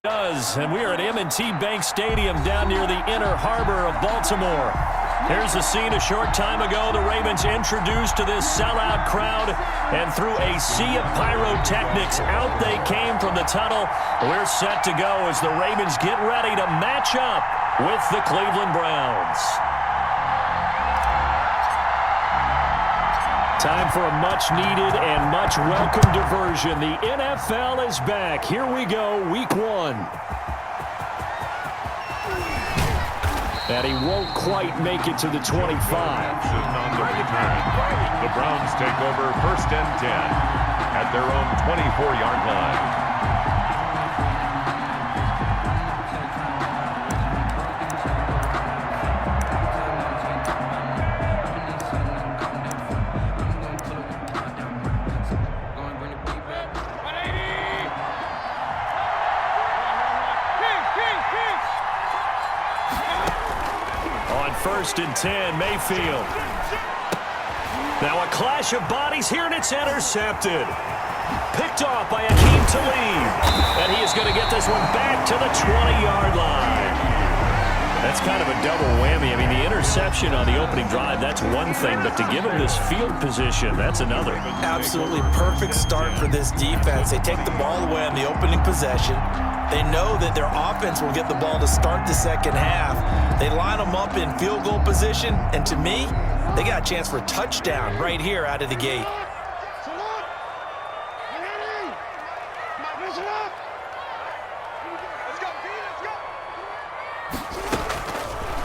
And we are at M&T Bank Stadium down near the Inner Harbor of Baltimore. Here's the scene a short time ago. The Ravens introduced to this sellout crowd, and through a sea of pyrotechnics, out they came from the tunnel. We're set to go as the Ravens get ready to match up with the Cleveland Browns. Time for a much-needed and much-welcome diversion. The NFL is back. Here we go, Week 1. And he won't quite make it to the 25. On the return. The Browns take over 1st and 10 at their own 24-yard line. On 1st and 10, Mayfield. Now a clash of bodies here, and it's intercepted. Picked off by Akeem Talib. And he is going to get this one back to the 20-yard line. That's kind of a double whammy. I mean, the interception on the opening drive, that's one thing. But to give him this field position, that's another. Absolutely perfect start for this defense. They take the ball away on the opening possession. They know that their offense will get the ball to start the second half. They line them up in field goal position, and to me, they got a chance for a touchdown right here out of the gate.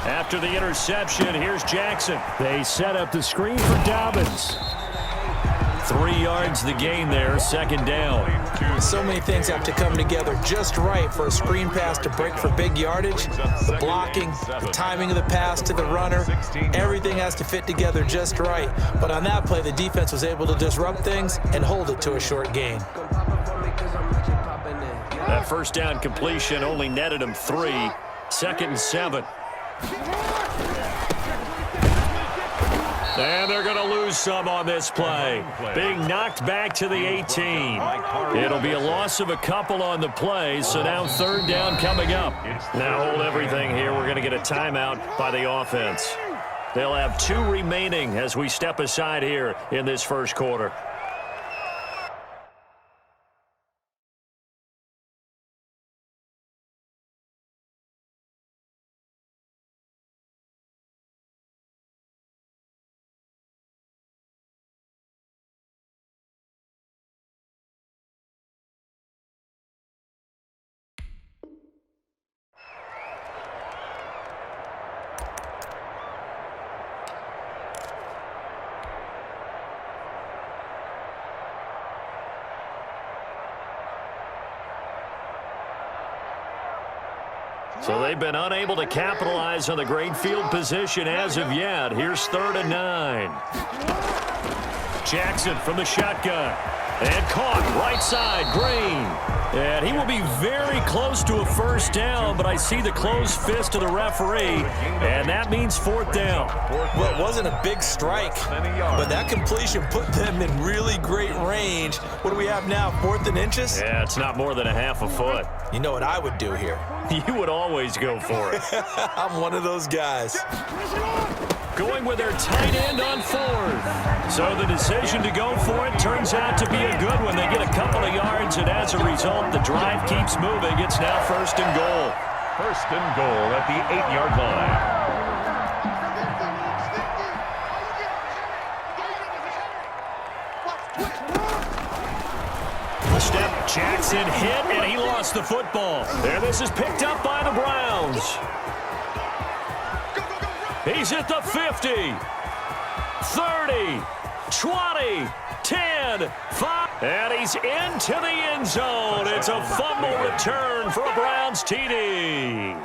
After the interception, here's Jackson. They set up the screen for Dobbins. 3 yards the gain there, 2nd down. So many things have to come together just right for a screen pass to break for big yardage. The blocking, the timing of the pass to the runner, everything has to fit together just right. But on that play, the defense was able to disrupt things and hold it to a short gain. That 1st down completion only netted him 3. 2nd and 7. And they're going to lose some on this play. Being knocked back to the 18. It'll be a loss of a couple on the play, so now 3rd down coming up. Now hold everything here. We're going to get a timeout by the offense. They'll have 2 remaining as we step aside here in this 1st quarter. So they've been unable to capitalize on the great field position as of yet. Here's 3rd and 9. Jackson from the shotgun. And caught right side, Green. And he will be very close to a 1st down, but I see the closed fist of the referee, and that means 4th down. Well, it wasn't a big strike, but that completion put them in really great range. What do we have now, 4th and inches? Yeah, it's not more than a half a foot. You know what I would do here? You would always go for it. I'm one of those guys. Going with their tight end on 4th. So the decision to go for it turns out to be a good one. They get a couple of yards, and as a result, the drive keeps moving. It's now 1st and goal. 1st and goal at the 8-yard line. Step, Jackson hit, and he lost the football. There, this is picked up by the Browns. He's at the 50, 30, 20, 10, 5, and he's into the end zone. It's a fumble return for a Browns TD.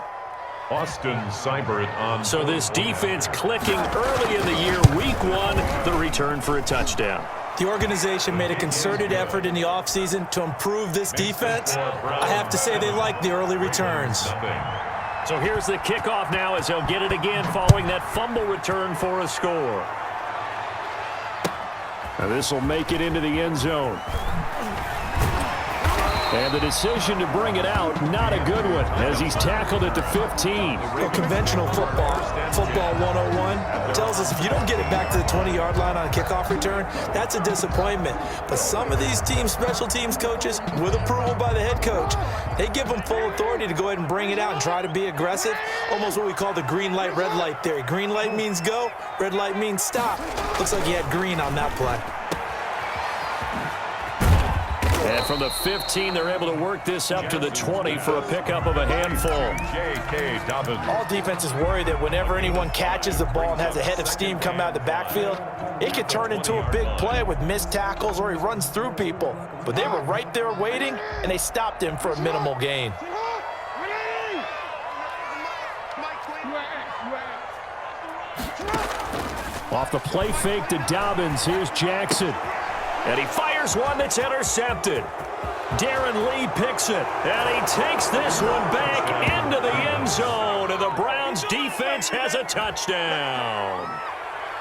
Austin Seibert on. So this defense clicking early in the year, Week 1, the return for a touchdown. The organization made a concerted effort in the offseason to improve this defense. I have to say they like the early returns. So here's the kickoff now as they'll get it again following that fumble return for a score. Now this will make it into the end zone. And the decision to bring it out, not a good one, as he's tackled at the 15. Well, conventional football 101, tells us if you don't get it back to the 20-yard line on a kickoff return, that's a disappointment. But some of these teams, special teams coaches, with approval by the head coach, they give them full authority to go ahead and bring it out and try to be aggressive, almost what we call the green light, red light theory. Green light means go, red light means stop. Looks like he had green on that play. And from the 15, they're able to work this up to the 20 for a pickup of a handful. J.K. Dobbins. All defenses worry that whenever anyone catches the ball and has a head of steam come out of the backfield, it could turn into a big play with missed tackles or he runs through people. But they were right there waiting, and they stopped him for a minimal gain. Off the play fake to Dobbins, here's Jackson. And he fires one that's intercepted. Darren Lee picks it, and he takes this one back into the end zone, and the Browns defense has a touchdown.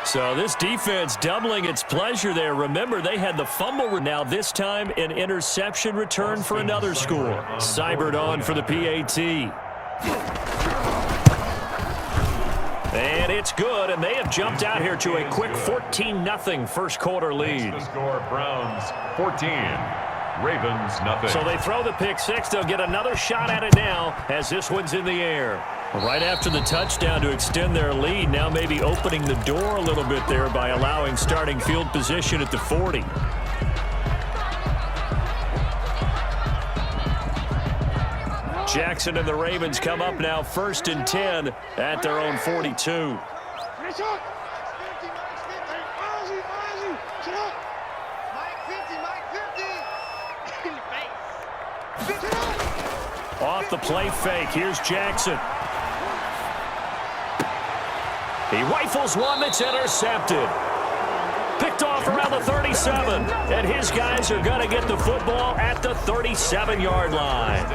So this defense doubling its pleasure there. Remember, they had the fumble. Now this time an interception return for another score. Seibert on for the PAT. And it's good, and they have jumped out here to a quick 14-0 first quarter lead. The score, Browns 14, Ravens nothing. So they throw the pick six. They'll get another shot at it now as this one's in the air. Right after the touchdown to extend their lead, now maybe opening the door a little bit there by allowing starting field position at the 40. Jackson and the Ravens come up now 1st and 10 at their own 42. Off the play fake, here's Jackson. He rifles one that's intercepted. Picked off around the 37, and his guys are going to get the football at the 37-yard line.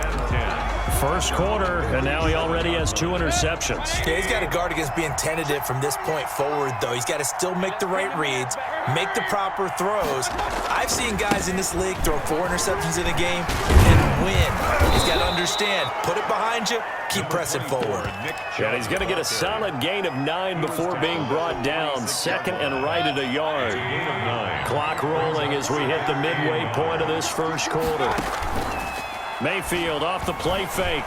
First quarter, and now he already has 2 interceptions. Yeah, he's got to guard against being tentative from this point forward, though. He's got to still make the right reads, make the proper throws. I've seen guys in this league throw 4 interceptions in a game and win. He's got to understand, put it behind you, keep pressing forward. And he's going to get a solid gain of 9 before being brought down. Second and right at a yard. Clock rolling as we hit the midway point of this first quarter. Mayfield off the play fake.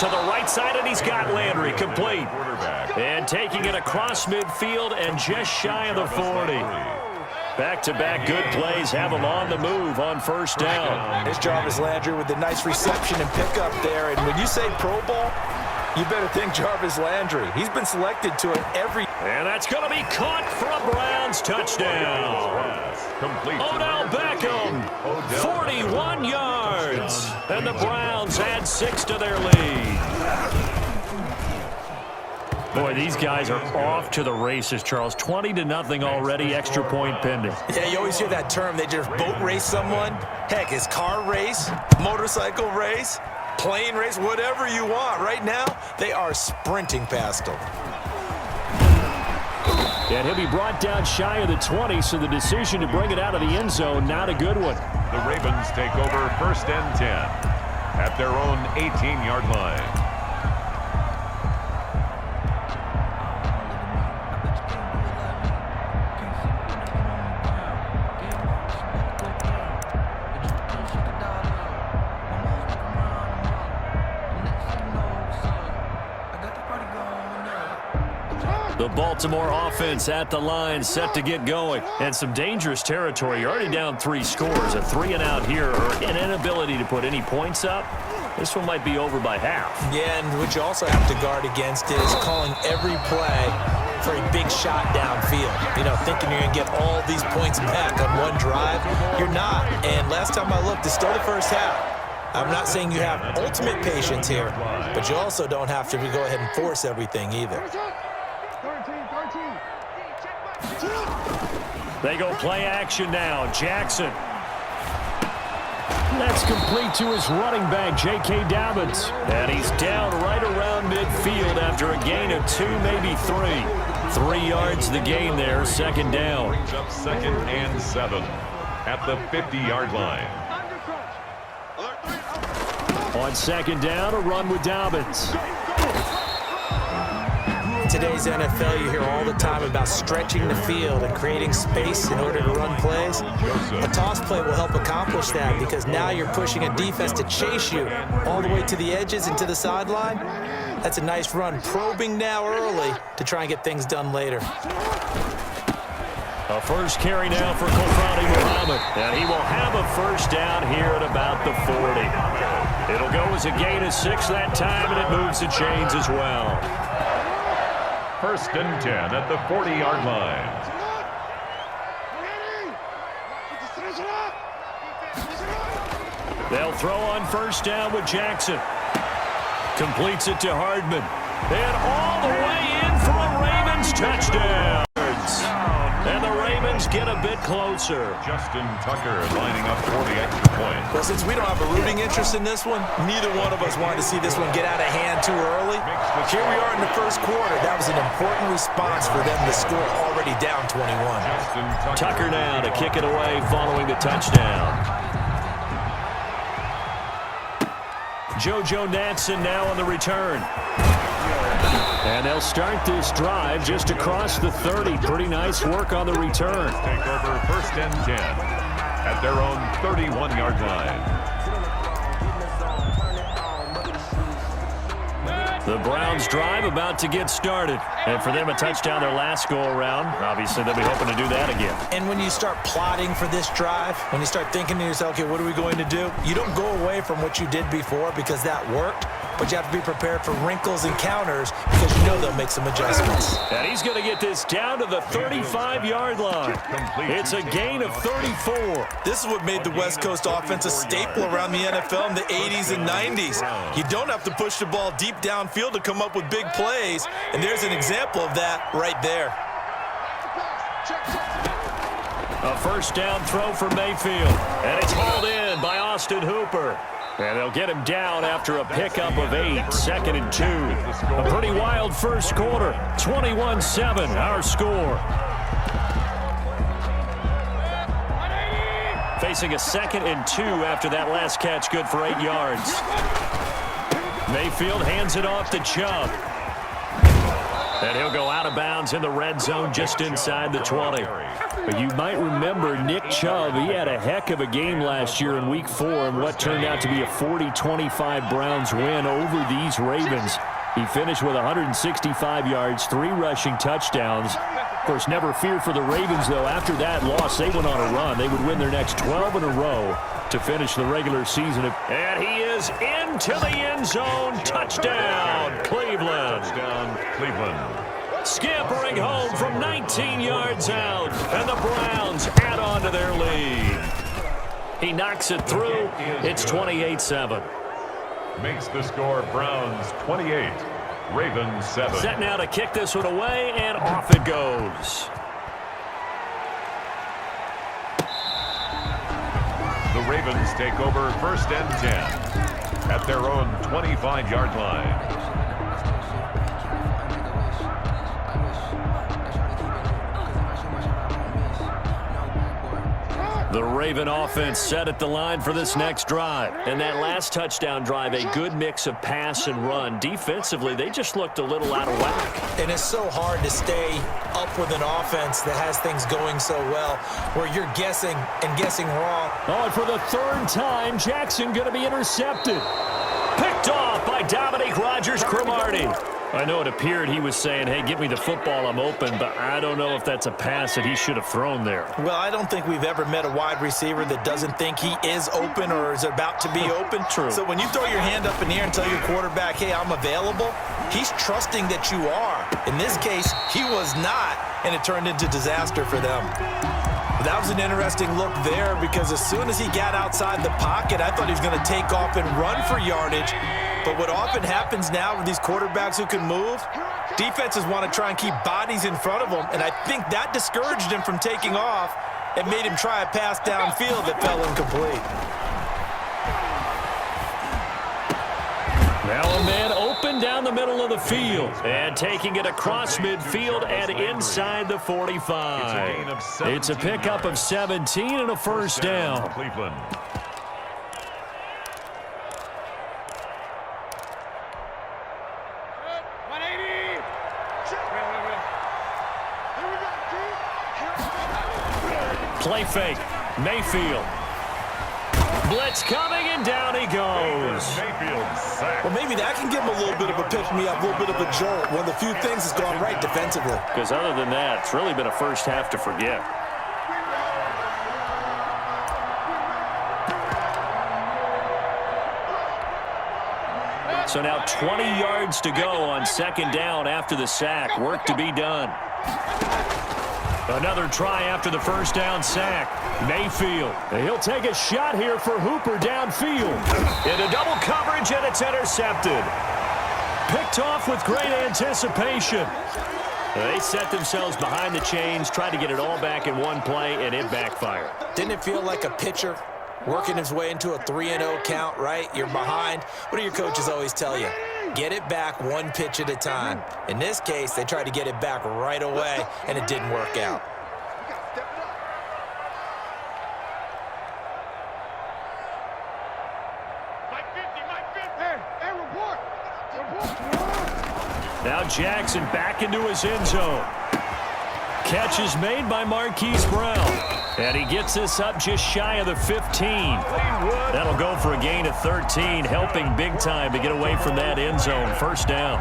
To the right side, and he's got Landry complete. And taking it across midfield and just shy of the 40. Back-to-back good plays have him on the move on first down. There's Jarvis Landry with the nice reception and pickup there. And when you say Pro Bowl, you better think Jarvis Landry. He's been selected to it every... And that's going to be caught for a Browns touchdown. Odell Beckham, 41 yards. And the Browns add 6 to their lead. Boy, these guys are off to the races, Charles. 20-0 already, extra point pending. Yeah, you always hear that term. They just boat race someone. Heck, it's car race, motorcycle race, plane race, whatever you want. Right now, they are sprinting past them. And he'll be brought down shy of the 20, so the decision to bring it out of the end zone, not a good one. The Ravens take over 1st and 10 at their own 18-yard line. The Baltimore offense at the line, set to get going. And some dangerous territory. You're already down 3 scores. A 3-and-out here, or an inability to put any points up. This one might be over by half. Yeah, and what you also have to guard against is calling every play for a big shot downfield. You know, thinking you're going to get all these points back on one drive. You're not. And last time I looked, it's still the first half. I'm not saying you have ultimate patience here, but you also don't have to go ahead and force everything either. They go play action now. Jackson. That's complete to his running back, J.K. Dobbins. And he's down right around midfield after a gain of 2, maybe 3. 3 yards the gain there, second down. Brings up 2nd and 7. at the 50-yard line. On second down, a run with Dobbins. In today's NFL, you hear all the time about stretching the field and creating space in order to run plays. A toss play will help accomplish that because now you're pushing a defense to chase you all the way to the edges and to the sideline. That's a nice run, probing now early to try and get things done later. A first carry now for Kofrani Muhammad, and he will have a first down here at about the 40. It'll go as a gain of 6 that time, and it moves the chains as well. First and 10 at the 40-yard line. They'll throw on first down with Jackson. Completes it to Hardman. And all the way in for a Ravens touchdown. And the Ravens get a bit closer. Justin Tucker lining up for the extra point. Well, since we don't have a rooting interest in this one, neither one of us wanted to see this one get out of hand too early. Here we are in the first quarter. That was an important response for them to score already down 21. Justin Tucker now to kick it away following the touchdown. JoJo Natson now on the return. And they'll start this drive just across the 30. Pretty nice work on the return. Take over first and 10 at their own 31-yard line. The Browns drive about to get started. And for them, a touchdown their last go-around. Obviously, they'll be hoping to do that again. And when you start plotting for this drive, when you start thinking to yourself, okay, what are we going to do? You don't go away from what you did before because that worked. But you have to be prepared for wrinkles and counters because you know they'll make some adjustments. And he's going to get this down to the 35-yard line. It's a gain of 34. This is what made the West Coast offense a staple around the NFL in the 80s and 90s. You don't have to push the ball deep downfield to come up with big plays, and there's an example of that right there. A first down throw for Mayfield, and it's hauled in by Austin Hooper. And they'll get him down after a pickup of 8, second and 2. A pretty wild first quarter, 21-7, our score. Facing a second and 2 after that last catch, good for 8 yards. Mayfield hands it off to Chubb. And he'll go out of bounds in the red zone just inside the 20. But you might remember Nick Chubb, he had a heck of a game last year in Week 4 in what turned out to be a 40-25 Browns win over these Ravens. He finished with 165 yards, 3 rushing touchdowns. Of course, never fear for the Ravens, though. After that loss, they went on a run. They would win their next 12 in a row to finish the regular season. And he is into the end zone. Touchdown, Cleveland. Touchdown, Cleveland. Scampering home from 19 yards out, and the Browns add on to their lead. He knocks it through. It's 28-7. Makes the score Browns 28, Ravens 7. Set now to kick this one away, and off it goes. The Ravens take over first and 10 at their own 25-yard line. The Raven offense set at the line for this next drive. And that last touchdown drive, a good mix of pass and run. Defensively, they just looked a little out of whack. And it's so hard to stay up with an offense that has things going so well, where you're guessing and guessing wrong. Oh, and for the 3rd time, Jackson going to be intercepted. Picked off by Dominique Rodgers-Cromartie. I know it appeared he was saying, hey, give me the football, I'm open, but I don't know if that's a pass that he should have thrown there. Well, I don't think we've ever met a wide receiver that doesn't think he is open or is about to be open. True. So when you throw your hand up in the air and tell your quarterback, hey, I'm available, he's trusting that you are. In this case, he was not, and it turned into disaster for them. But that was an interesting look there because as soon as he got outside the pocket, I thought he was going to take off and run for yardage. But what often happens now with these quarterbacks who can move, defenses want to try and keep bodies in front of them, and I think that discouraged him from taking off and made him try a pass downfield that fell incomplete. Now a man open down the middle of the field. And taking it across midfield and inside the 45. It's a pickup of 17 and a first down. Cleveland. Play fake. Mayfield. Blitz coming, and down he goes. Well, maybe that can give him a little bit of a pick-me-up, a little bit of a jolt. One of the few things that's gone right defensively. Because other than that, it's really been a first half to forget. So now 20 yards to go on second down after the sack. Work to be done. Another try after the first down sack. Mayfield. He'll take a shot here for Hooper downfield. Into double coverage, and it's intercepted. Picked off with great anticipation. They set themselves behind the chains, tried to get it all back in one play, and it backfired. Didn't it feel like a pitcher working his way into a 3-0 count, right? You're behind. What do your coaches always tell you? Get it back one pitch at a time. In this case, they tried to get it back right away, and it didn't work out. Now Jackson back into his end zone. Catch is made by Marquise Brown. And he gets this up just shy of the 15. That'll go for a gain of 13, helping big time to get away from that end zone. First down.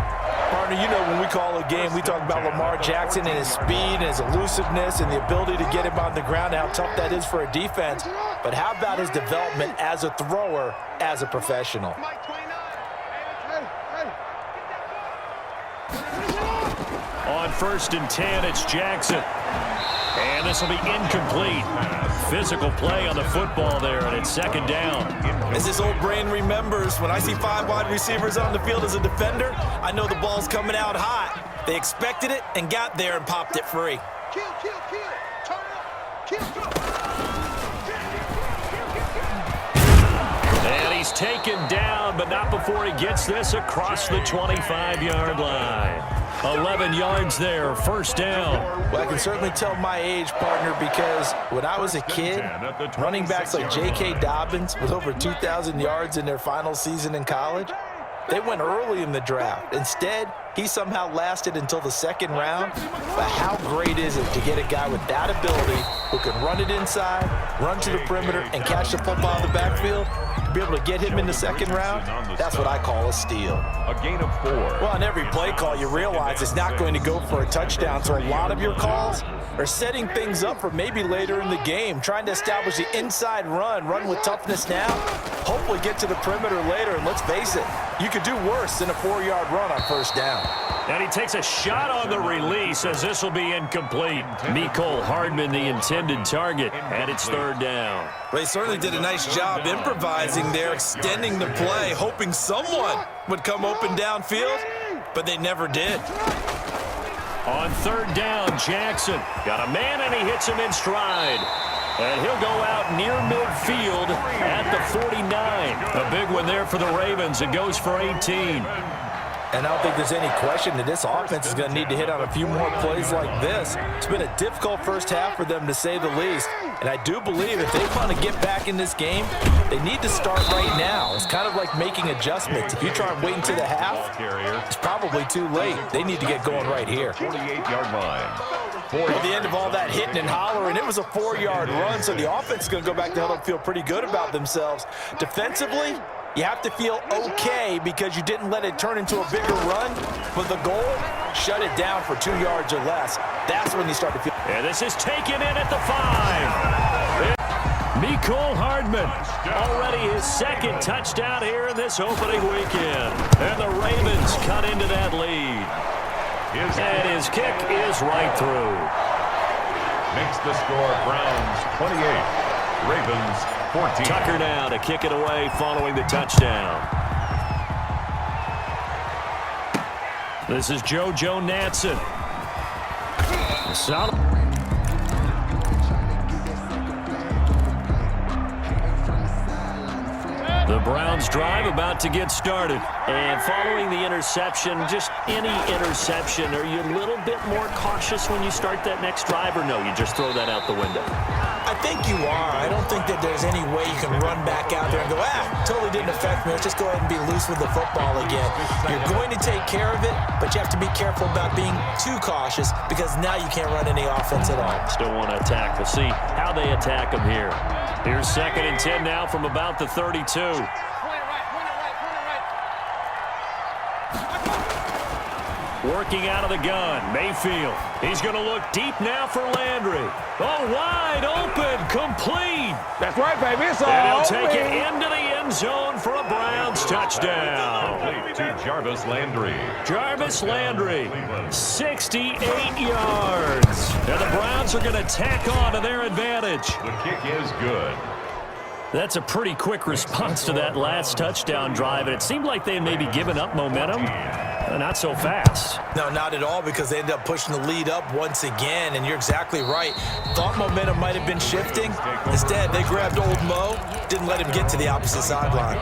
Partner, you know when we call a game, we talk about Lamar Jackson and his speed and his elusiveness and the ability to get him on the ground, how tough that is for a defense. But how about his development as a thrower, as a professional? On 1st and 10, it's Jackson. And this will be incomplete. Physical play on the football there, and it's second down. As this old brain remembers, when I see 5 wide receivers on the field as a defender, I know the ball's coming out hot. They expected it and got there and popped it free. And he's taken down, but not before he gets this across the 25-yard line. 11 yards there, first down. Well, I can certainly tell my age, partner, because when I was a kid, running backs like J.K. Dobbins with over 2,000 yards in their final season in college, they went early in the draft. Instead, he somehow lasted until the second round. But how great is it to get a guy with that ability who can run it inside, run to the perimeter, and catch the football in the backfield? To be able to get him in the second round, that's what I call a steal. A gain of 4. Well, on every play call, you realize it's not going to go for a touchdown, so a lot of your calls are setting things up for maybe later in the game, trying to establish the inside run with toughness now, hopefully get to the perimeter later, and let's face it, you could do worse than a 4-yard run on first down. And he takes a shot on the release as this will be incomplete. Mecole Hardman, the intended target, and it's third down. Well, he certainly did a nice job improvising there, extending the play, hoping someone would come open downfield, but they never did. On third down, Jackson got a man, and he hits him in stride. And he'll go out near midfield at the 49. A big one there for the Ravens. It goes for 18. And I don't think there's any question that this offense is going to need to hit on a few more plays like this. It's been a difficult first half for them, to say the least. And I do believe if they want to get back in this game, they need to start right now. It's kind of like making adjustments. If you try and wait until the half, it's probably too late. They need to get going right here. 48-yard line. At the end of all that hitting and hollering, it was a 4-yard run, so the offense is going to go back to hell and feel pretty good about themselves. Defensively, you have to feel okay because you didn't let it turn into a bigger run, but the goal, shut it down for 2 yards or less. That's when you start to feel. And this is taken in at the 5. Mecole Hardman, already his second touchdown here in this opening weekend. And the Ravens cut into that lead. And his kick is right through. Makes the score Browns 28, Ravens 14. Tucker now to kick it away following the touchdown. This is JoJo Natson. Solid. The Browns drive about to get started. And following the interception, just any interception, are you a little bit more cautious when you start that next drive, or no, you just throw that out the window? I think you are. I don't think that there's any way you can run back out there and go, totally didn't affect me. Let's just go ahead and be loose with the football again. You're going to take care of it, but you have to be careful about being too cautious because now you can't run any offense at all. Still want to attack. We'll see how they attack them here. Here's 2nd and 10 now from about the 32. Working out of the gun, Mayfield. He's going to look deep now for Landry. Oh, wide open, complete. That's right, baby. It's all and he'll take it into the end zone for a Browns touchdown. Complete to Jarvis Landry. Jarvis Landry, 68 yards. And the Browns are going to tack on to their advantage. The kick is good. That's a pretty quick response to that last touchdown drive, and it seemed like they had maybe given up momentum. Not so fast. No, not at all, because they ended up pushing the lead up once again, and you're exactly right. Thought momentum might have been shifting. Instead, they grabbed old Mo, didn't let him get to the opposite sideline.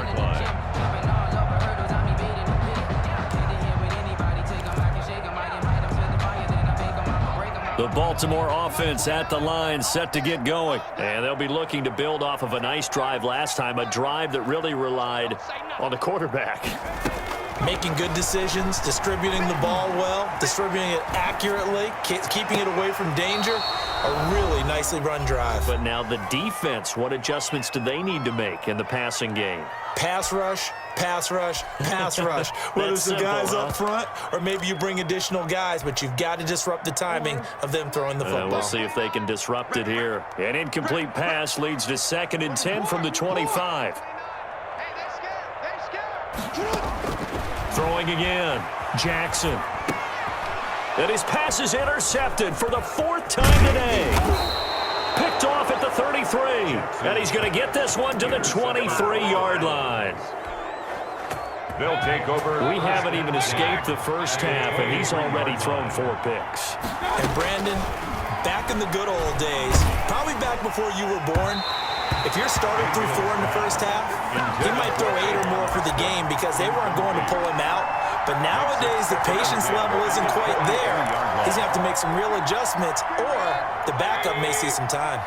The Baltimore offense at the line, set to get going. And they'll be looking to build off of a nice drive last time, a drive that really relied on the quarterback. Making good decisions, distributing the ball well, distributing it accurately, keeping it away from danger. A really nicely run drive. But now the defense, what adjustments do they need to make in the passing game? Pass rush, pass rush, pass rush. Whether it's the guys up front or maybe you bring additional guys, but you've got to disrupt the timing of them throwing the football. We'll see if they can disrupt it here. An incomplete pass leads to 2nd and 10 from the 25. Throwing again, Jackson. And his pass is intercepted for the 4th time today. Picked off at the 33. And he's going to get this one to the 23-yard line. They'll take over. We haven't even escaped the first half, and he's already thrown 4 picks. And Brandon, back in the good old days, probably back before you were born, if your starter threw 4 in the first half, he might throw 8 or more for the game because they weren't going to pull him out. But nowadays, the patience level isn't quite there. He's going to have to make some real adjustments, or the backup may see some time.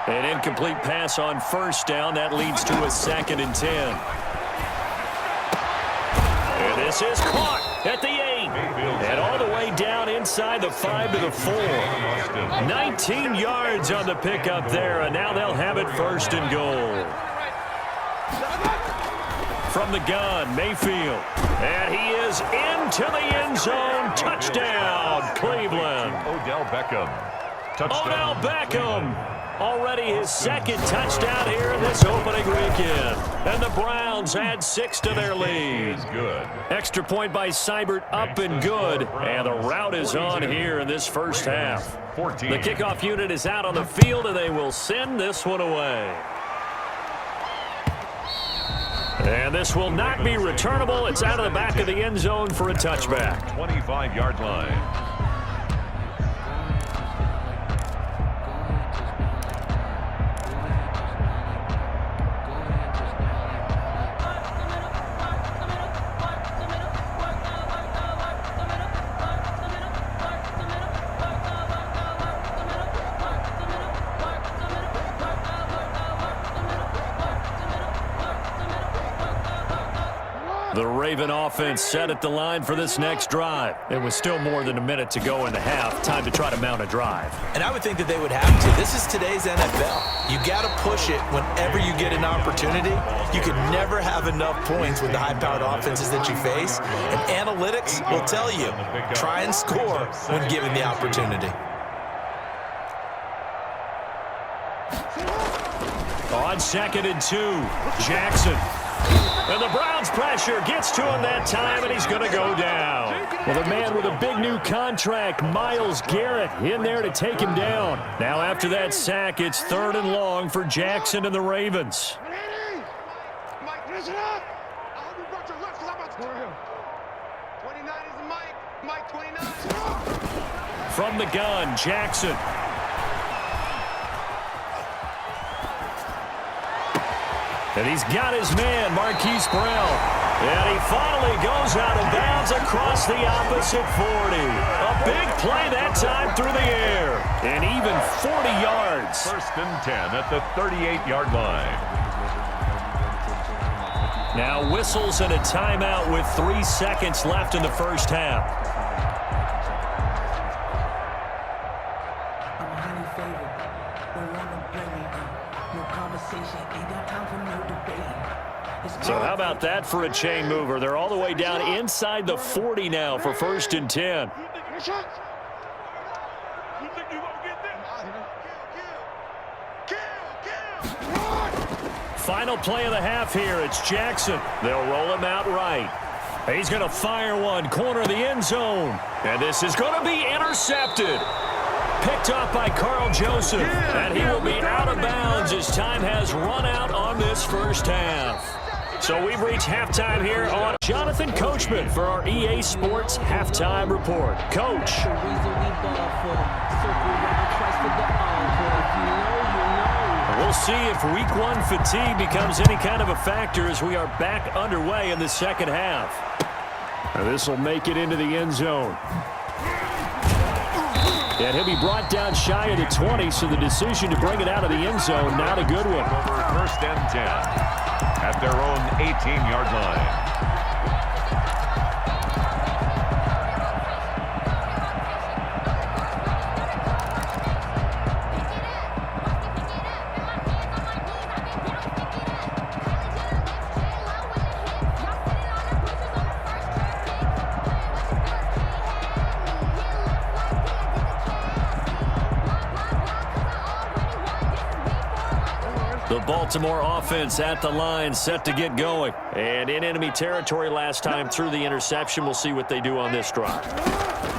An incomplete pass on 1st down. That leads to a 2nd and 10. And this is caught at the 8. And all the way down inside the 5 to the 4. 19 yards on the pickup there, and now they'll have it 1st and goal. From the gun, Mayfield. And he is into the end zone. Touchdown, Cleveland. Odell Beckham. Odell Beckham. Already his 2nd touchdown here in this opening weekend. And the Browns add 6 to their lead. Good. Extra point by Seibert, up and good. And the route is on here in this first half. 14. The kickoff unit is out on the field, and they will send this one away. And this will not be returnable. It's out of the back of the end zone for a touchback. 25-yard line. The Raven offense set at the line for this next drive. It was still more than a minute to go in the half. Time to try to mount a drive. And I would think that they would have to. This is today's NFL. You got to push it whenever you get an opportunity. You can never have enough points with the high-powered offenses that you face. And analytics will tell you, try and score when given the opportunity. On 2nd and 2, Jackson. And the Browns pressure gets to him that time, and he's going to go down. Well, the man with a big new contract, Myles Garrett, in there to take him down. Now after that sack, it's 3rd and long for Jackson and the Ravens. Mike, finish it up. I hope you brought your lunch because I'm about to score him. 29 is the Mike. Mike 29. From the gun, Jackson. And he's got his man, Marquise Brown. And he finally goes out of bounds across the opposite 40. A big play that time through the air. And even 40 yards. 1st and 10 at the 38-yard line. Now whistles and a timeout with 3 seconds left in the first half. I'm highly favored. Don't want to bring me up. No conversation. Ain't got time for no debate. So how about that for a chain mover? They're all the way down inside the 40 now for 1st and 10. Final play of the half here. It's Jackson. They'll roll him out right. He's going to fire one, corner of the end zone. And this is going to be intercepted. Picked up by Carl Joseph. And he will be out of bounds as time has run out on this first half. So we've reached halftime here on Jonathan Coachman for our EA Sports Halftime Report. Coach. We'll see if Week 1 fatigue becomes any kind of a factor as we are back underway in the second half. And this will make it into the end zone. And he'll be brought down shy of the 20, so the decision to bring it out of the end zone, not a good one. Over 1st and 10 at their own 18-yard line. The Baltimore offense at the line, set to get going. And in enemy territory last time through the interception. We'll see what they do on this drive.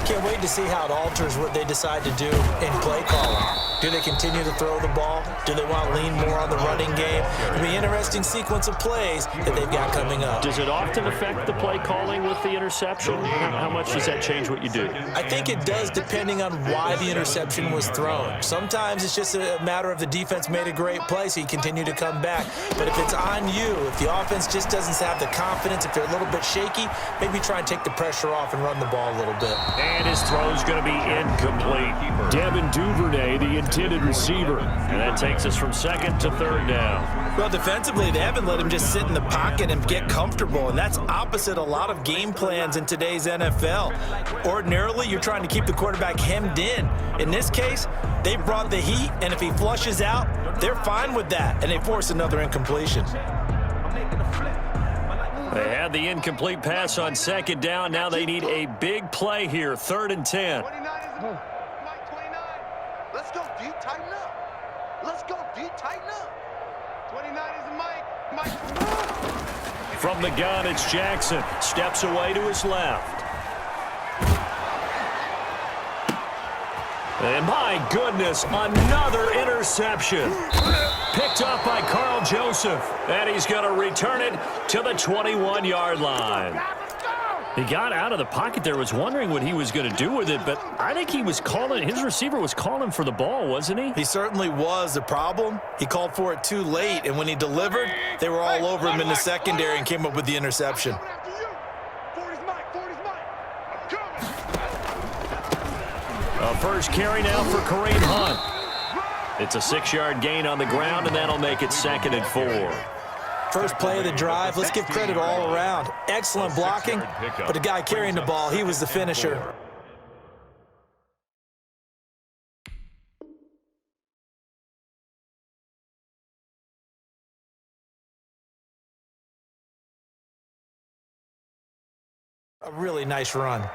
Can't wait to see how it alters what they decide to do in play calling. Do they continue to throw the ball? Do they want to lean more on the running game? It'll be an interesting sequence of plays that they've got coming up. Does it often affect the play calling with the interception? How much does that change what you do? I think it does, depending on why the interception was thrown. Sometimes it's just a matter of the defense made a great play, so you continue to come back. But if it's on you, if the offense just doesn't have the confidence, if they're a little bit shaky, maybe try and take the pressure off and run the ball a little bit. And his throw's going to be incomplete. Devin Duvernay, the intended receiver. And that takes us from 2nd to 3rd down. Well, defensively, they haven't let him just sit in the pocket and get comfortable, and that's opposite a lot of game plans in today's NFL. Ordinarily, you're trying to keep the quarterback hemmed in. In this case, they brought the heat, and if he flushes out, they're fine with that, and they force another incompletion. They had the incomplete pass on 2nd down. Now they need a big play here, 3rd and 10. 29 is Mike 29. Let's go deep, tighten up. Let's go deep, tighten up. 29 is Mike. From the gun, it's Jackson. Steps away to his left. And my goodness, another interception. Picked up by Carl Joseph. And he's going to return it to the 21-yard line. He got out of the pocket there, was wondering what he was going to do with it, but I think he was calling, his receiver was calling for the ball, wasn't he? He certainly was. The problem, he called for it too late, and when he delivered, they were all over him in the secondary and came up with the interception. A first carry now for Kareem Hunt. It's a 6-yard gain on the ground, and that'll make it 2nd and 4. First play of the drive, let's give credit all around. Excellent blocking, but the guy carrying the ball, he was the finisher. A really nice run.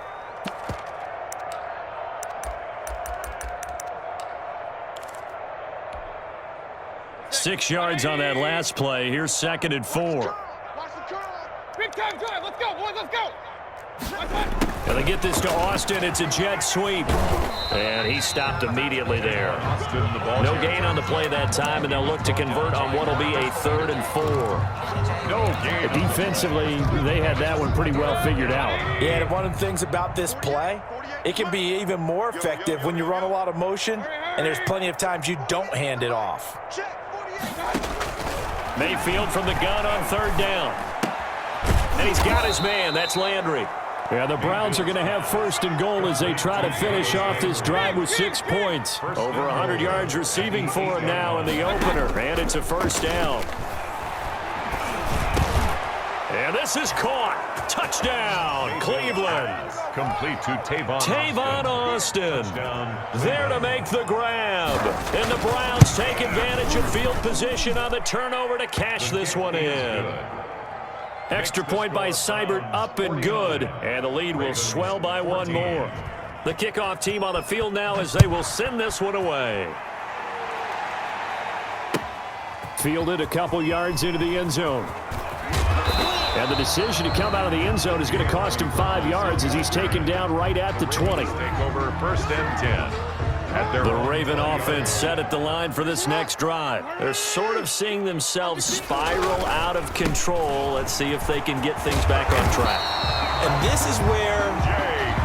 Six yards on that last play. Here's 2nd and 4. Big time drive. Let's go, boys. Let's go. And they get this to Austin. It's a jet sweep. And he stopped immediately there. No gain on the play that time, and they'll look to convert on what will be a 3rd and 4. No gain. Defensively, they had that one pretty well figured out. Yeah, and one of the things about this play, it can be even more effective when you run a lot of motion, and there's plenty of times you don't hand it off. Mayfield from the gun on 3rd down. And he's got his man. That's Landry. Yeah, the Browns are going to have 1st and goal as they try to finish off this drive with 6 points. Over 100 yards receiving for him now in the opener, and it's a 1st down. And this is caught. Touchdown, Cleveland. Complete to Tavon Austin. There to make the grab. And the Browns take advantage of field position on the turnover to cash this one in. Extra point by Seibert, up and good, and the lead will swell by 1 more. The kickoff team on the field now as they will send this one away. Fielded a couple yards into the end zone. And the decision to come out of the end zone is going to cost him 5 yards as he's taken down right at the 20. Take over 1st and 10. The Raven offense set at the line for this next drive. They're sort of seeing themselves spiral out of control. Let's see if they can get things back on track. And this is where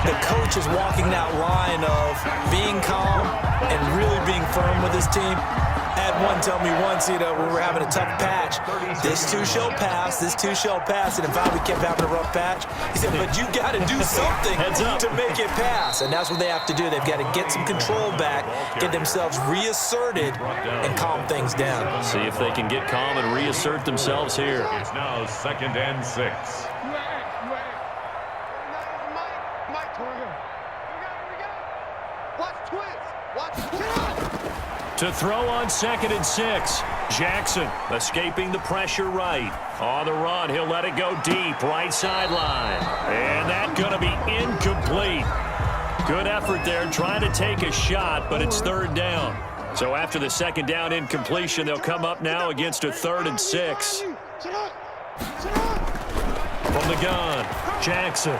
the coach is walking that line of being calm and really being firm with his team. I had one tell me once, when we were having a tough patch, this too shall pass, this too shall pass. And if we kept having a rough patch, he said, but you got to do something to make it pass. And that's what they have to do. They've got to get some control back, get themselves reasserted, and calm things down. See if they can get calm and reassert themselves here. It's now 2nd and 6. To throw on 2nd and 6. Jackson escaping the pressure right. On the run, he'll let it go deep, right sideline. And that's going to be incomplete. Good effort there, trying to take a shot, but it's 3rd down. So after the 2nd down incompletion, they'll come up now against a 3rd and 6. From the gun, Jackson.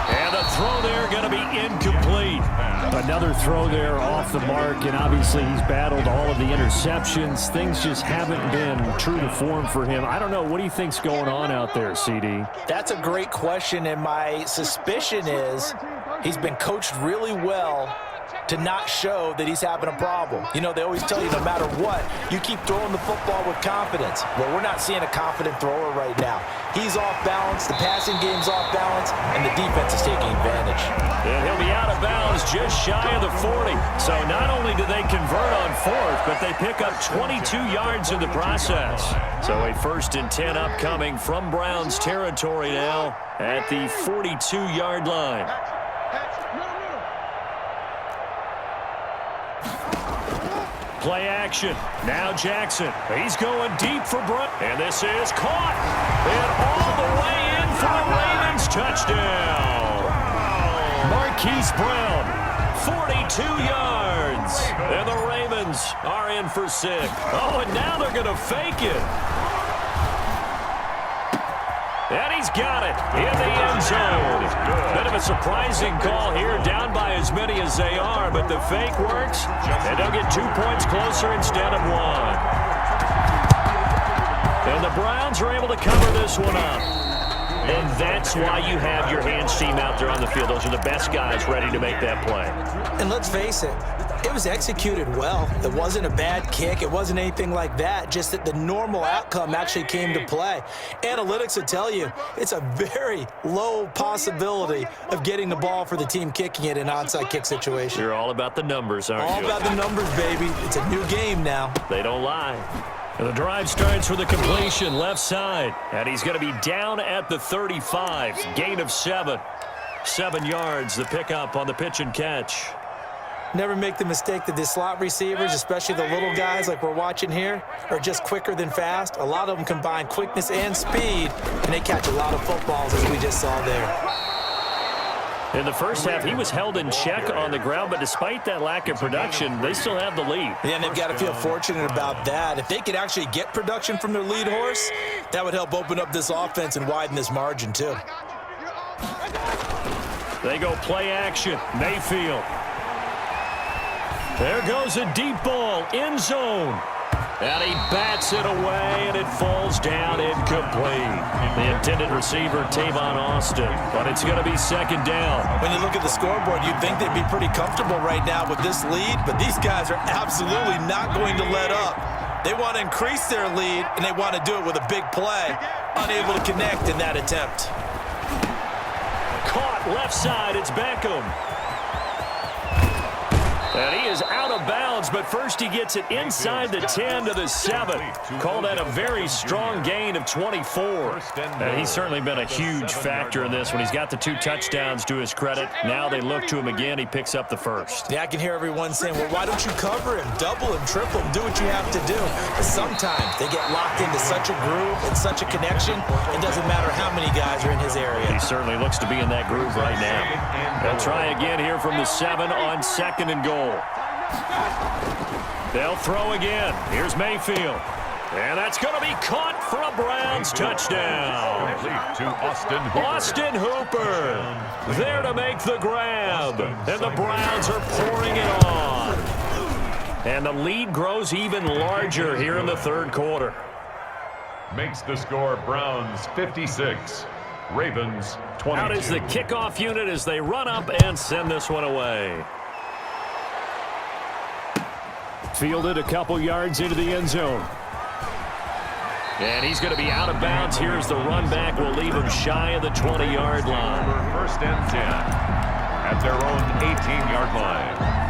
And the throw there going to be incomplete. Another throw there off the mark, and obviously he's battled all of the interceptions. Things just haven't been true to form for him. I don't know. What do you think's going on out there, CD? That's a great question, and my suspicion is he's been coached really well to not show that he's having a problem. They always tell you no matter what, you keep throwing the football with confidence. Well, we're not seeing a confident thrower right now. He's off balance, the passing game's off balance, and the defense is taking advantage. And he'll be out of bounds just shy of the 40. So not only do they convert on 4th, but they pick up 22 yards in the process. So a 1st and 10 upcoming from Browns territory now at the 42-yard line. Play action. Now Jackson. He's going deep for Brown. And this is caught. And all the way in for the Ravens. Touchdown. Marquise Brown, 42 yards. And the Ravens are in for 6. Oh, and now they're going to fake it. And he's got it in the end zone. Bit of a surprising call here, down by as many as they are, but the fake works, and they'll get 2 points closer instead of 1. And the Browns are able to cover this one up. And that's why you have your hands team out there on the field. Those are the best guys ready to make that play. And let's face it, it was executed well. It wasn't a bad kick. It wasn't anything like that. Just that the normal outcome actually came to play. Analytics will tell you it's a very low possibility of getting the ball for the team kicking it in an onside kick situation. You're all about the numbers, aren't you? All about the numbers, baby. It's a new game now. They don't lie. And the drive starts with a completion left side. And he's going to be down at the 35. Gain of 7. 7 yards, the pickup on the pitch and catch. Never make the mistake that the slot receivers, especially the little guys like we're watching here, are just quicker than fast. A lot of them combine quickness and speed, and they catch a lot of footballs, as we just saw there. In the first half, he was held in check on the ground, but despite that lack of production, they still have the lead. Yeah, and they've got to feel fortunate about that. If they could actually get production from their lead horse, that would help open up this offense and widen this margin, too. They go play action. Mayfield. There goes a deep ball, end zone. And he bats it away, and it falls down incomplete. The intended receiver, Tavon Austin. But it's going to be second down. When you look at the scoreboard, you'd think they'd be pretty comfortable right now with this lead, but these guys are absolutely not going to let up. They want to increase their lead, and they want to do it with a big play. Unable to connect in that attempt. Caught left side. It's Beckham. And he is out of bounds, but first he gets it inside the 10 to the 7. Call that a very strong gain of 24. And he's certainly been a huge factor in this when he's got the 2 touchdowns to his credit. Now they look to him again. He picks up the first. Yeah, I can hear everyone saying, well, why don't you cover him, double him, triple him, do what you have to do. But sometimes they get locked into such a groove and such a connection, it doesn't matter how many guys are in his area. He certainly looks to be in that groove right now. They'll try again here from the 7 on 2nd and goal. They'll throw again. Here's Mayfield. And that's going to be caught for a Browns touchdown. To Austin Hooper there to make the grab. And the Browns are pouring it on. And the lead grows even larger here in the 3rd quarter. Makes the score Browns 56, Ravens 22. Out is the kickoff unit as they run up and send this one away. Fielded a couple yards into the end zone. And he's going to be out of bounds. Here's the run back. Will leave him shy of the 20-yard line. 1st and 10 at their own 18-yard line.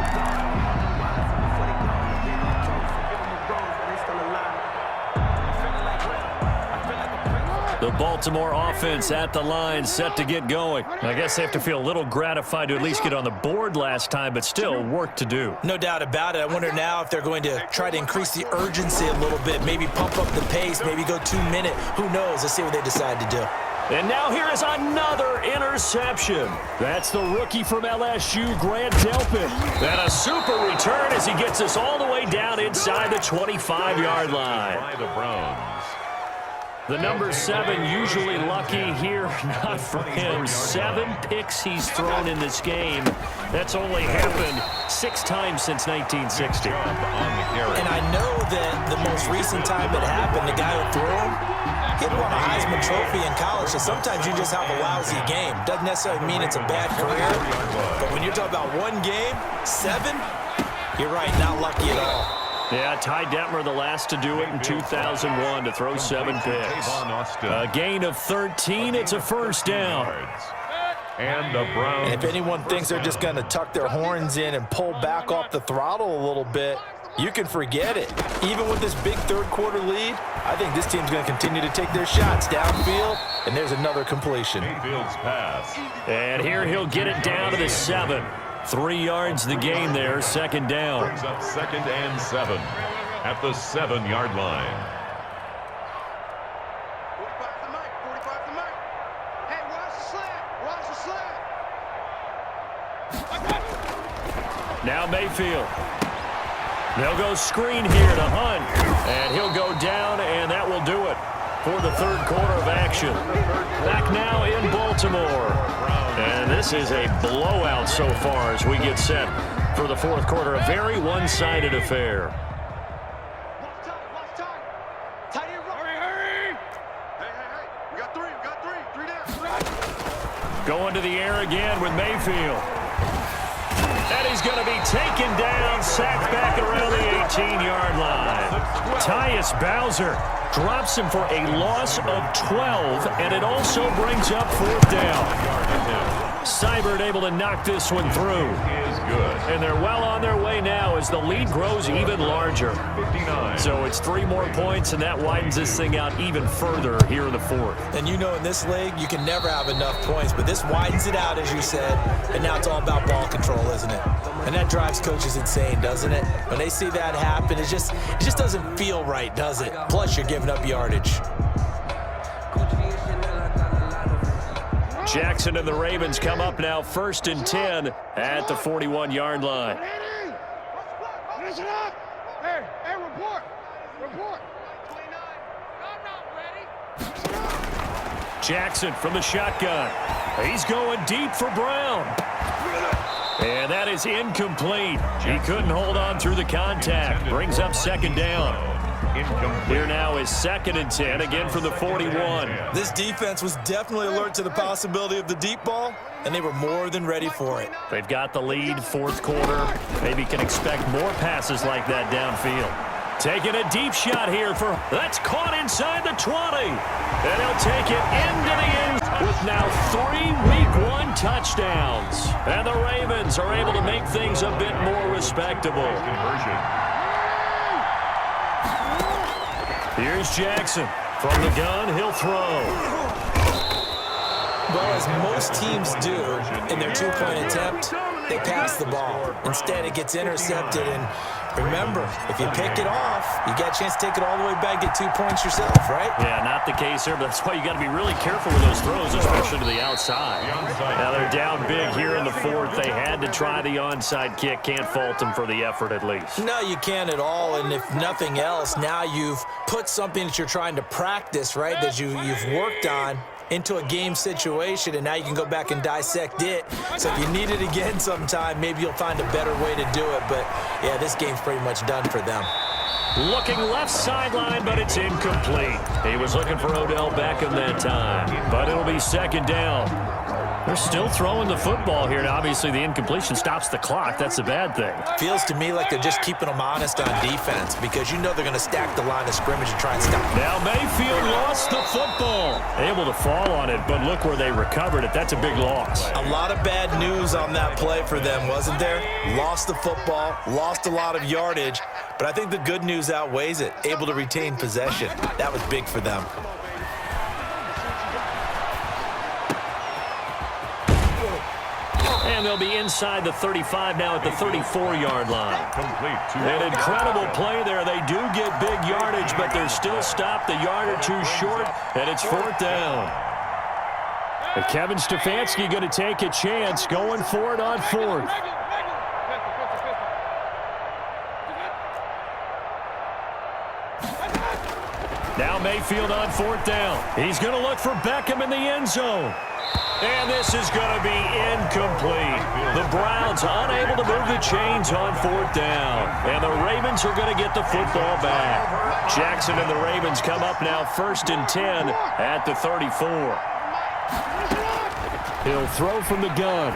The Baltimore offense at the line, set to get going. I guess they have to feel a little gratified to at least get on the board last time, but still work to do. No doubt about it. I wonder now if they're going to try to increase the urgency a little bit, maybe pump up the pace, maybe go 2-minute. Who knows? Let's see what they decide to do. And now here is another interception. That's the rookie from LSU, Grant Delpit. And a super return as he gets us all the way down inside the 25-yard line. By the Browns. The number 7 usually lucky here, not for him. 7 picks he's thrown in this game. That's only happened 6 times since 1960. And I know that the most recent time it happened, the guy who threw him, he won a Heisman Trophy in college, so sometimes you just have a lousy game. Doesn't necessarily mean it's a bad career, but when you're talking about one game, 7, you're right, not lucky at all. Yeah, Ty Detmer, the last to do it in 2001 to throw 7 picks. A gain of 13. It's a first down. And the Browns. And if anyone thinks they're just going to tuck their horns in and pull back off the throttle a little bit, you can forget it. Even with this big 3rd quarter lead, I think this team's going to continue to take their shots downfield, and there's another completion. Mayfield's pass. And here he'll get it down to the 7. 3 yards the gain there, 2nd down. Brings up 2nd and 7 at the 7-yard line. 45 to Mike, 45 to Mike. Hey, watch the slant, Now Mayfield. They'll go screen here to Hunt. And he'll go down, and that will do it for the 3rd quarter of action. Back now in Baltimore. And this is a blowout so far as we get set for the 4th quarter. A very one-sided affair. Watch time. Tight end, hurry. Hey. We got 3 down. Going to the air again with Mayfield. And he's going to be taken down, sacked back around the 18-yard line. Tyus Bowser drops him for a loss of 12, and it also brings up 4th down. Seibert able to knock this one through. Is good. And they're well on their way now as the lead grows even larger. 59. So it's 3 more points, and that widens this thing out even further here in the 4th. And you know in this league, you can never have enough points, but this widens it out, as you said, and now it's all about ball control, isn't it? And that drives coaches insane, doesn't it? When they see that happen, it just doesn't feel right, does it? Plus, you're giving up yardage. Jackson and the Ravens come up now 1st and 10 at the 41-yard line. Finish it up. Hey, report. Jackson from the shotgun. He's going deep for Brown. And that is incomplete. He couldn't hold on through the contact. Brings up 2nd down. Here now is 2nd and 10, again from the 41. This defense was definitely alert to the possibility of the deep ball, and they were more than ready for it. They've got the lead, 4th quarter. Maybe can expect more passes like that downfield. Taking a deep shot here that's caught inside the 20. And he'll take it into the end with now 3 Week 1 touchdowns. And the Ravens are able to make things a bit more respectable. Here's Jackson. From the gun, he'll throw. Well, as most teams do in their two-point attempt, they pass the ball. Instead, it gets intercepted. And remember, if you pick it off, you get a chance to take it all the way back, get 2 points yourself, right? Yeah, not the case here, but that's why you got to be really careful with those throws, especially to the outside. Now they're down big here in the 4th. They had to try the onside kick. Can't fault them for the effort at least. No, you can't at all. And if nothing else, now you've put something that you're trying to practice, right, that you've worked on into a game situation, and now you can go back and dissect it. So if you need it again sometime, maybe you'll find a better way to do it. But, yeah, this game's pretty much done for them. Looking left sideline, but it's incomplete. He was looking for Odell Beckham that time, but it'll be 2nd down. They're still throwing the football here, and obviously the incompletion stops the clock. That's a bad thing. Feels to me like they're just keeping them honest on defense because you know they're going to stack the line of scrimmage and try and stop them. Now Mayfield lost the football. Able to fall on it, but look where they recovered it. That's a big loss. A lot of bad news on that play for them, wasn't there? Lost the football, lost a lot of yardage, but I think the good news outweighs it. Able to retain possession. That was big for them. And they'll be inside the 35 now at the 34-yard line. An incredible play there. They do get big yardage, but they're still stopped a yard or 2 short, and it's 4th down. And Kevin Stefanski going to take a chance going for it on 4th. Now Mayfield on 4th down. He's going to look for Beckham in the end zone. And this is going to be incomplete. The Browns unable to move the chains on 4th down. And the Ravens are going to get the football back. Jackson and the Ravens come up now 1st and 10 at the 34. He'll throw from the gun.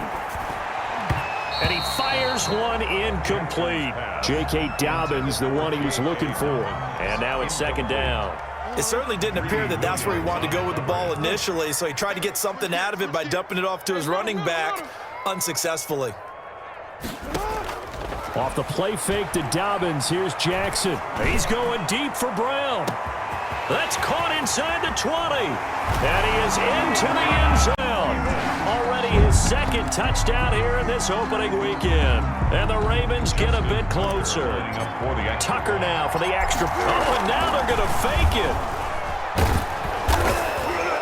And he fires one incomplete. J.K. Dobbins, the one he was looking for. And now it's 2nd down. It certainly didn't appear that that's where he wanted to go with the ball initially, so he tried to get something out of it by dumping it off to his running back unsuccessfully. Off the play fake to Dobbins, here's Jackson. He's going deep for Brown. That's caught inside the 20. And he is into the end zone. Already his 2nd touchdown here in this opening weekend. And the Ravens get a bit closer. Tucker now for the extra. Oh, and now they're going to fake it.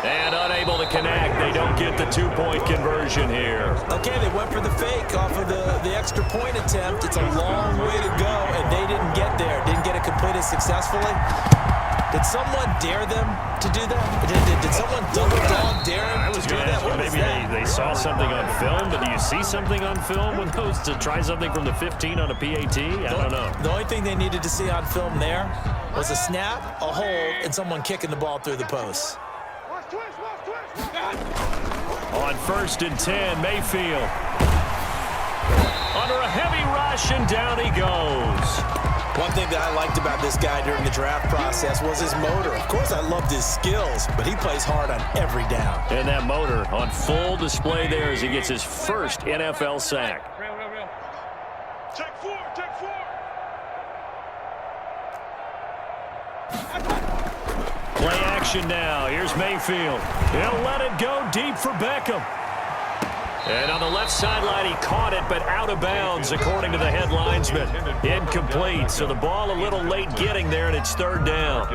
And unable to connect. They don't get the 2-point conversion here. Okay, they went for the fake off of the extra point attempt. It's a long way to go, and they didn't get there. Didn't get it completed successfully. Did someone dare them to do that? Did someone double dog dare them to do that? What maybe they saw something on film, but do you see something on film with those to try something from the 15 on a PAT? I don't know. The only thing they needed to see on film there was a snap, a hold, and someone kicking the ball through the post. On 1st and 10, Mayfield. Under a heavy rush, and down he goes. One thing that I liked about this guy during the draft process was his motor. Of course, I loved his skills, but he plays hard on every down. And that motor on full display there as he gets his first NFL sack. Take 4, take 4. Play action now. Here's Mayfield. He'll let it go deep for Beckham. And on the left sideline, he caught it, but out of bounds, according to the head linesman. Incomplete, so the ball a little late getting there, and it's 3rd down.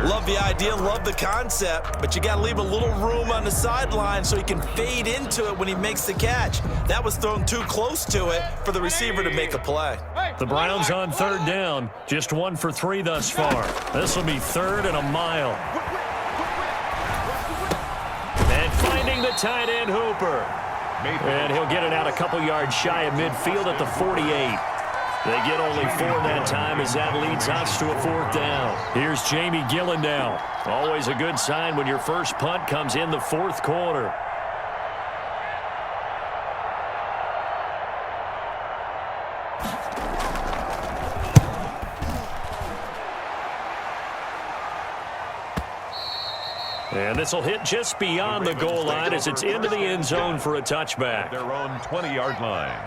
Love the idea, love the concept, but you got to leave a little room on the sideline so he can fade into it when he makes the catch. That was thrown too close to it for the receiver to make a play. The Browns on 3rd down, just 1 for 3 thus far. This will be 3rd and a mile. And finding the tight end, Hooper. And he'll get it out a couple yards shy of midfield at the 48. They get only 4 that time as that leads us to a 4th down. Here's Jamie Gillen now. Always a good sign when your first punt comes in the 4th quarter. And this will hit just beyond the goal line as it's into the end zone for a touchback. Their own 20-yard line.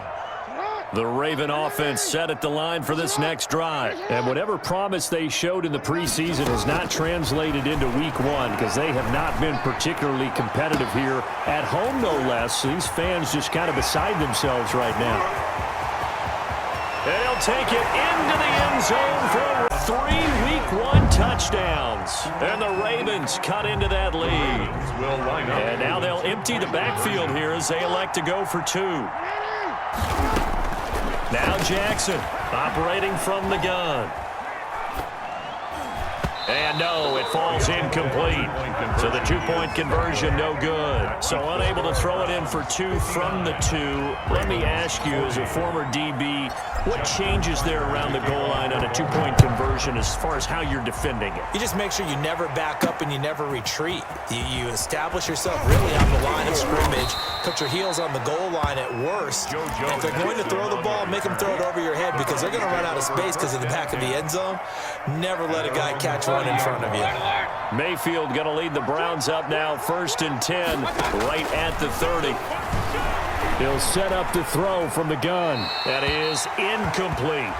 The Raven offense set at the line for this next drive. And whatever promise they showed in the preseason has not translated into week one because they have not been particularly competitive here at home, no less. So these fans just kind of beside themselves right now. And he'll take it into the end zone for 3 week one touchdowns. And the Ravens cut into that lead. And now they'll empty the backfield here as they elect to go for 2. Now Jackson operating from the gun. And no, it falls incomplete. So the 2-point conversion, no good. So unable to throw it in for 2 from the 2. Let me ask you, as a former DB, what changes there around the goal line on a 2-point conversion as far as how you're defending it? You just make sure you never back up and you never retreat. You establish yourself really on the line of scrimmage, put your heels on the goal line at worst. And if they're going to throw the ball, make them throw it over your head because they're going to run out of space because of the back of the end zone. Never let a guy catch one in front of you. Mayfield going to lead the Browns up now, 1st and 10, right at the 30. He'll set up the throw from the gun. That is incomplete.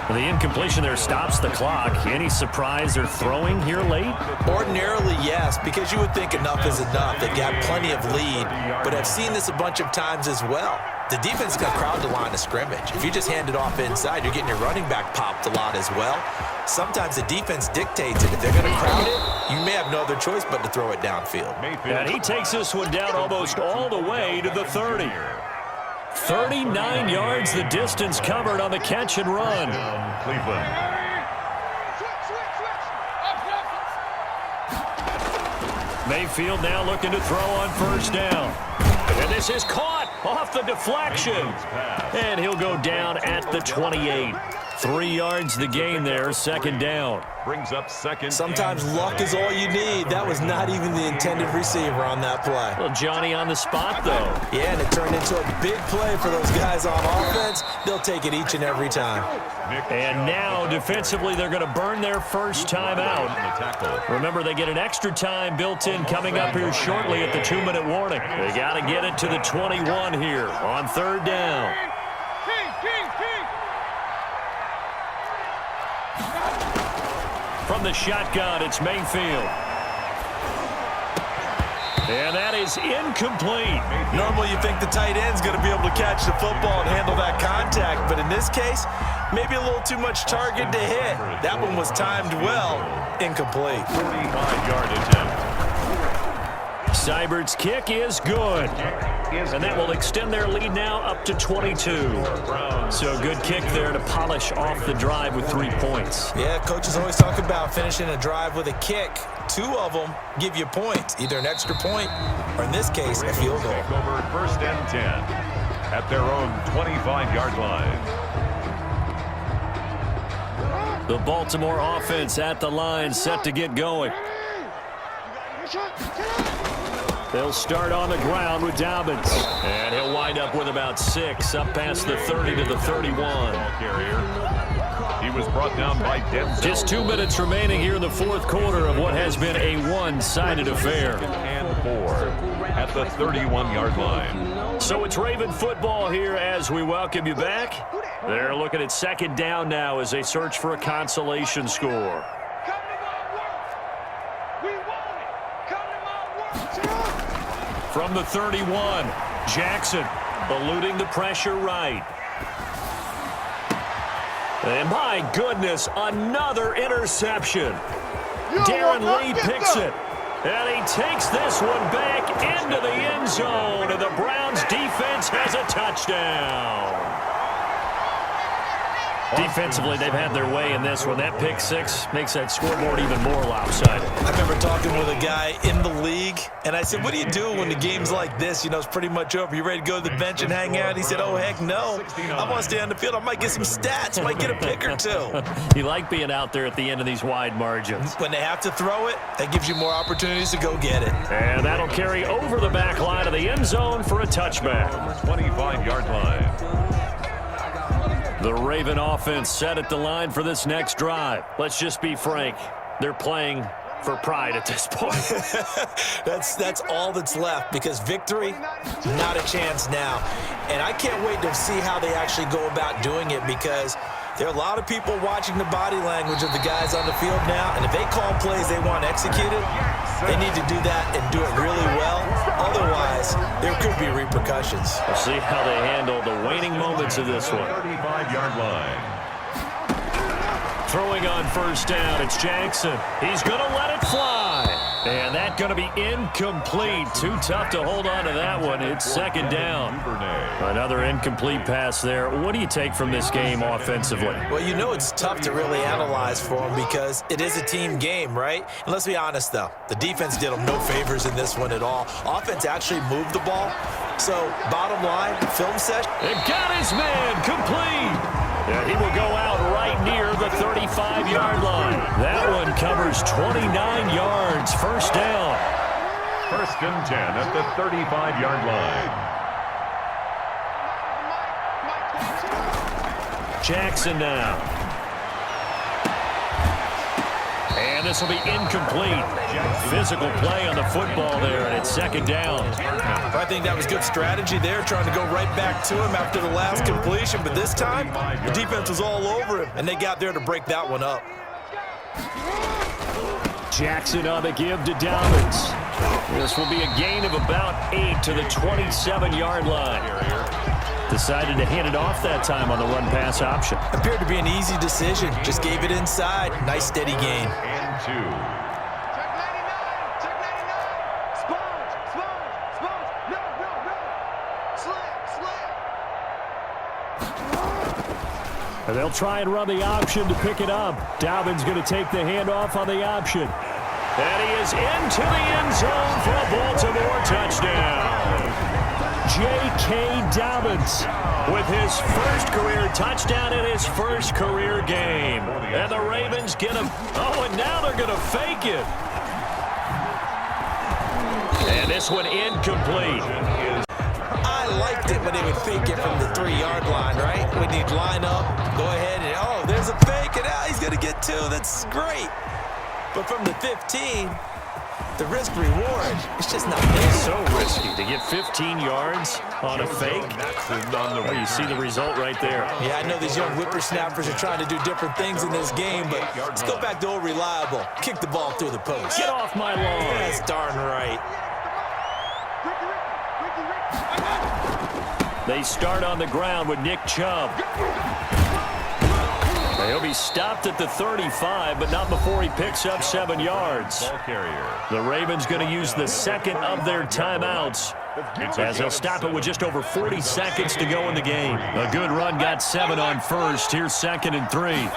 The incompletion there stops the clock. Any surprise they're throwing here late? Ordinarily, yes, because you would think enough is enough. They've got plenty of lead, but I've seen this a bunch of times as well. The defense is going to crowd the line of scrimmage. If you just hand it off inside, you're getting your running back popped a lot as well. Sometimes the defense dictates it. If they're going to crowd it, you may have no other choice but to throw it downfield. And he takes this one down almost all the way to the 30. 39 yards the distance covered on the catch and run. Cleveland. Mayfield now looking to throw on 1st down. And this is caught off the deflection. And he'll go down at the 28. 3 yards the gain there, 2nd down. Brings up 2nd. Sometimes luck is all you need. That was not even the intended receiver on that play. Well, Johnny on the spot, though. Yeah, and it turned into a big play for those guys on offense. They'll take it each and every time. And now, defensively, they're going to burn their first time out. Remember, they get an extra time built in coming up here shortly at the 2-minute warning. They got to get it to the 21 here on 3rd down. From the shotgun, it's Mayfield. And that is incomplete. Normally you think the tight end's going to be able to catch the football and handle that contact, but in this case, maybe a little too much target to hit. That one was timed well. Incomplete. 45-yard attempt. Seibert's kick is good. And that will extend their lead now up to 22. So good kick there to polish off the drive with 3 points. Yeah, coaches always talk about finishing a drive with a kick. 2 of them give you points, either an extra point or, in this case, a field goal. Take over 1st and 10 at their own 25-yard line. The Baltimore offense at the line, set to get going. They'll start on the ground with Dobbins. And he'll wind up with about 6, up past the 30 to the 31. He was brought down by Denzel. Just 2 minutes remaining here in the 4th quarter of what has been a one-sided affair. And 4 at the 31-yard line. So it's Raven football here as we welcome you back. They're looking at 2nd down now as they search for a consolation score. From the 31, Jackson eluding the pressure right. And my goodness, another interception. Darren Lee picks it. And he takes this one back into the end zone. And the Browns defense has a touchdown. Defensively, they've had their way in this one. That pick 6 makes that scoreboard even more lopsided. I remember talking with a guy in the league, and I said, what do you do when the game's like this? You know, it's pretty much over. You ready to go to the bench and hang out? He said, oh, heck no. I want to stay on the field. I might get some stats. Might get a pick or 2. You like being out there at the end of these wide margins. When they have to throw it, that gives you more opportunities to go get it. And that'll carry over the back line of the end zone for a touchback. 25-yard line. The Raven offense set at the line for this next drive. Let's just be frank. They're playing for pride at this point. That's all that's left, because victory, not a chance now. And I can't wait to see how they actually go about doing it, because there are a lot of people watching the body language of the guys on the field now, and if they call plays they want executed, they need to do that and do it really well. Otherwise, there could be repercussions. We'll see how they handle the waning moments of this one. 35-yard line. Throwing on first down, it's Jackson. He's going to let it fly. And that's going to be incomplete. Too tough to hold on to that one. It's second down. Another incomplete pass there. What do you take from this game offensively? Well, you know it's tough to really analyze for them because it is a team game, right? And let's be honest, though. The defense did them no favors in this one at all. Offense actually moved the ball. So, bottom line, film session. It got his man complete. And he will go out right near the 35-yard line. That one covers 29 yards. First down. First and 10 at the 35-yard line. Jackson now. And this will be incomplete. Physical play on the football there, and it's second down. I think that was good strategy there, trying to go right back to him after the last completion. But this time, the defense was all over him, and they got there to break that one up. Jackson on the give to Dobbins. This will be a gain of about 8 to the 27-yard line. Decided to hand it off that time on the run-pass option. Appeared to be an easy decision. Just gave it inside. Nice, steady gain. And 2. Check 99. Check 99. Sponge. No. Slam. And they'll try and run the option to pick it up. Dobbins going to take the handoff on the option. And he is into the end zone for a Baltimore touchdown. J.K. Dobbins with his first career touchdown in his first career game. And the Ravens get him. Oh, and now they're going to fake it. And this one incomplete. I liked it when they would fake it from the 3-yard line, right? When you'd line up, go ahead, and oh, there's a fake, and he's going to get 2. That's great. But from the 15, the risk-reward, it's just not there. It's so risky to get 15 yards on a fake. Oh, you see the result right there. Yeah, I know these young whippersnappers are trying to do different things in this game, but let's go back to old reliable. Kick the ball through the post. Get off my lawn. That's darn right. They start on the ground with Nick Chubb. He'll be stopped at the 35, but not before he picks up 7 yards. Ball carrier. The Ravens going to use the second of their timeouts as they'll stop it with just over 40 seconds to go in the game. A good run got 7 on first. Here's 2nd and 3.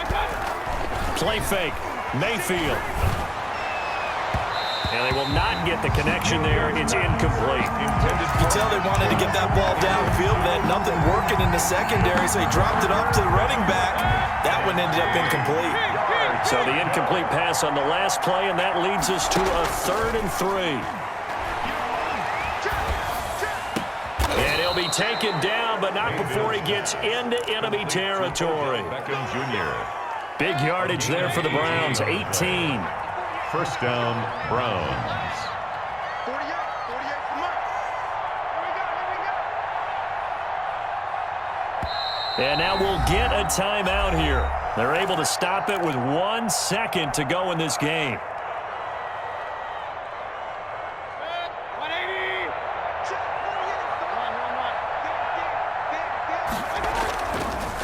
Play fake. Mayfield. And they will not get the connection there. It's incomplete. You can tell they wanted to get that ball downfield. They had nothing working in the secondary, so he dropped it off to the running back. That one ended up incomplete. So the incomplete pass on the last play, and that leads us to a 3rd and 3. And he'll be taken down, but not before he gets into enemy territory. Beckham Jr. Big yardage there for the Browns, 18. First down, Browns. 48 for Mike. Here we go. And now we'll get a timeout here. They're able to stop it with 1 second to go in this game.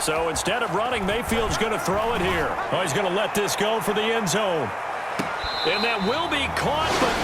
So instead of running, Mayfield's going to throw it here. Oh, he's going to let this go for the end zone. And that will be caught, but